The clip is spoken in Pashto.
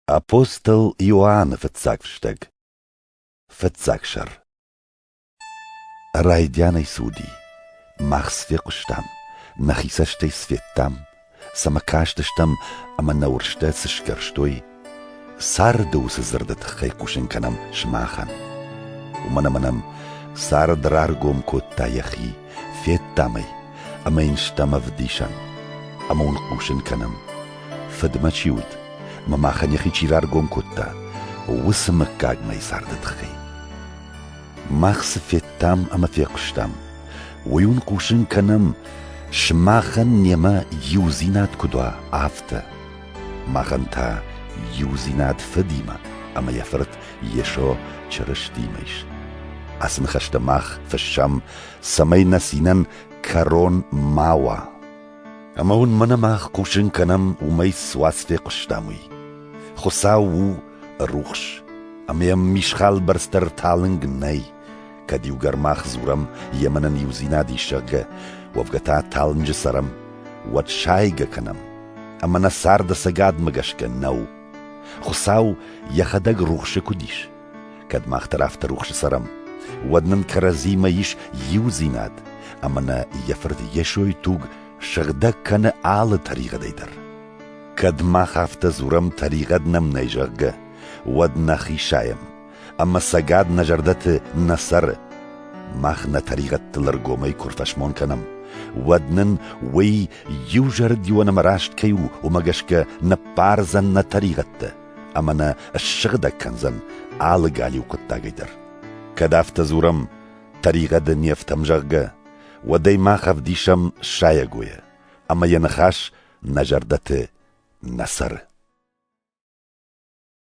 Apostel Ioan Verzagssteg Verzagscher Raidianai Sudi Machsfiqstam Nachisashtei Svettam Samakashtashtam Amanaurshtetsishkerstoi Sardus Zerdat Khaykushinkanam Shmachan Umanamanam Sardrargom Kotayahi Fettamai Amainstamavdishan Amun Kushinkanam Fadmachiut مماخن يخي چيرار قوم كتا وسمكاق ما يسارد تخي ماخس فيتام اما فيقشتام ويون قوشن كنم شماخن يما يوزينات كدوا آفتا ماخن تا يوزينات فديما اما يفرت يشو چرش ديميش اسم خشت ماخ فشام سمينا سينن كارون ماوا اما ون منا ماخ قوشن كنم وميس واسفي قشتاموي خساو روخش اميم ميشخال برستر تالنگ ناي كديو گرماخ زورم يمنن يوزينا دي شغ وفغتا تالنج سرم وات شايگ كنم اما نسار دا سگاد مگشك نو خساو يخدق روخش كديش كد ماخ ترافت روخش سرم ودنن كرزيما يش يوزيناد اما نا يفرد يشوي توگ شغدق كن آل طريقة ديدر كد ما خافت زورم طريقة نم نيجاق ود نخي شايم اما ساقاد نجردت نصر ماخنا طريقة تلرقومي كورتاشمون كنم ودنن وي يوجرد يوانا مراشت كيو ومغشك نبارزن نطريقة اما نا الشغدة كنزن آلقاليو كتا غيدر كدافت زورم طريقة دنيفتم جاق ودي ما خاف ديشم شايقوية اما ينخاش نجردت نصر